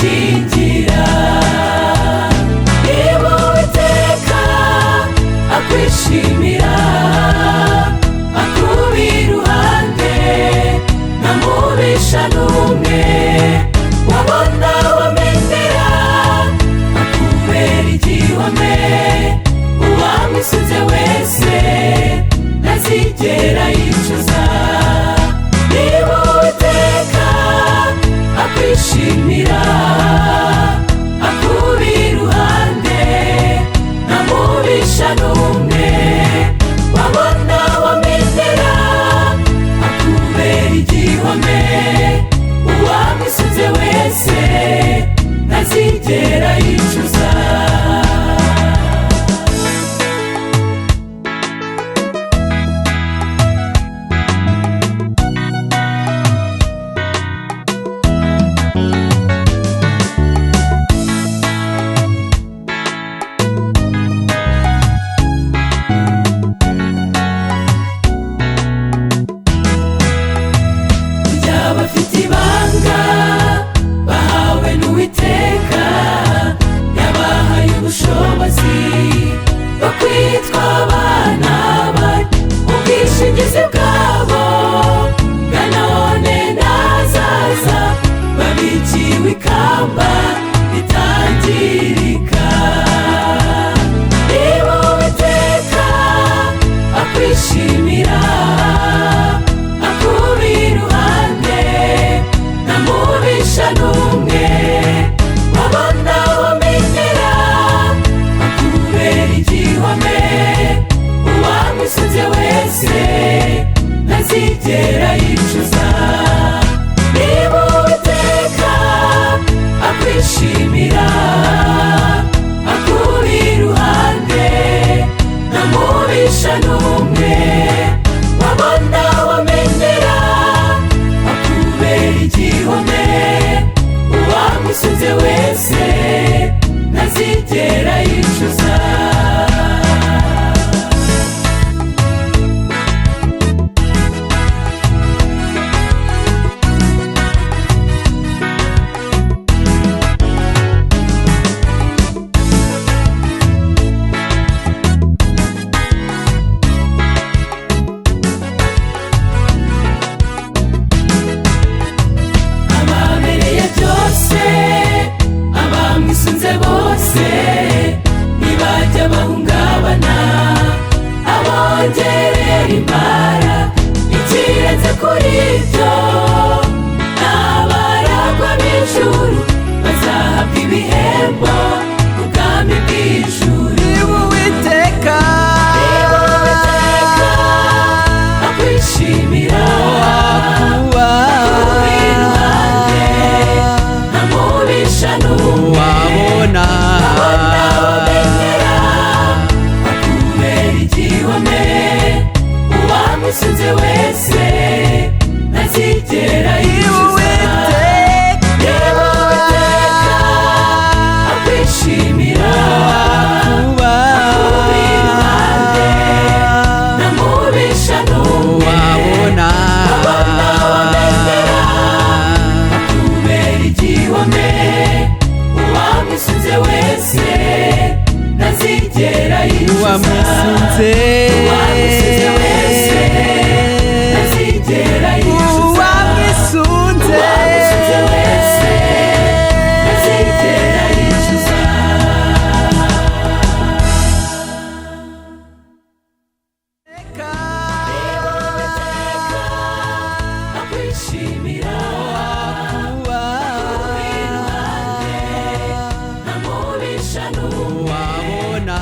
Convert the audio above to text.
gukingira. Niba Uwiteka akwishimira, akuba iruhande, nta mubisha n'umwe wabona wamenera, akubera igihome, uwamwisunze wese ntazigera yicuza. Niba Uwiteka akwishimira, akuba iruhande, nta mubisha n'umwe wabona wamenera, akubera igihome, uwamwisunze wese ntazigera yicuza. Bafite ibanga bahawe n'Uwiteka, yabahaye ubushobozi bwo kwitwa abana bayo. Ubwishingizi bwabo bwa none n'ahazaza babikiwe ikamba ritangirika. Niba Uwiteka akwishimira, akuba iruhande, nta mubisha n'umwe wabona wamenera, akubera igihome, uwamwisunze wese ntazigera yicuza. Niba Uwiteka akwishimira, akuba iruhande, nta mubisha n'umwe wabona wamenera, akubera igihome, uwamwisunze wese ntazigera yicuza. Ababereye byose, abamwisunze bose ntibajya bahungabana, abongerera imbara ikirenze kuri ibyo, n'abaragwa b'ijuru bazahabwa ibihembo mu bwami bw'ijuru. Niba Uwiteka akwishimira, akuba iruhande, nta mubisha n'umwe wabona wamenera, akubera igihome, uwamwisunze wese ntazigera yicuza. Niba Uwiteka akwishimira, akuba iruhande, nta mubisha n'umwe wabona wamenera, akubera igihome, uwamwisunze wese ntazigera yicuza. uwamwisunze Uwamwisunze wese ntazigera yicuza. uwamwisunze Uwamwisunze wese ntazigera yicuza. Akwishimira, akuba iruhande, nta mubisha n'umwe wabona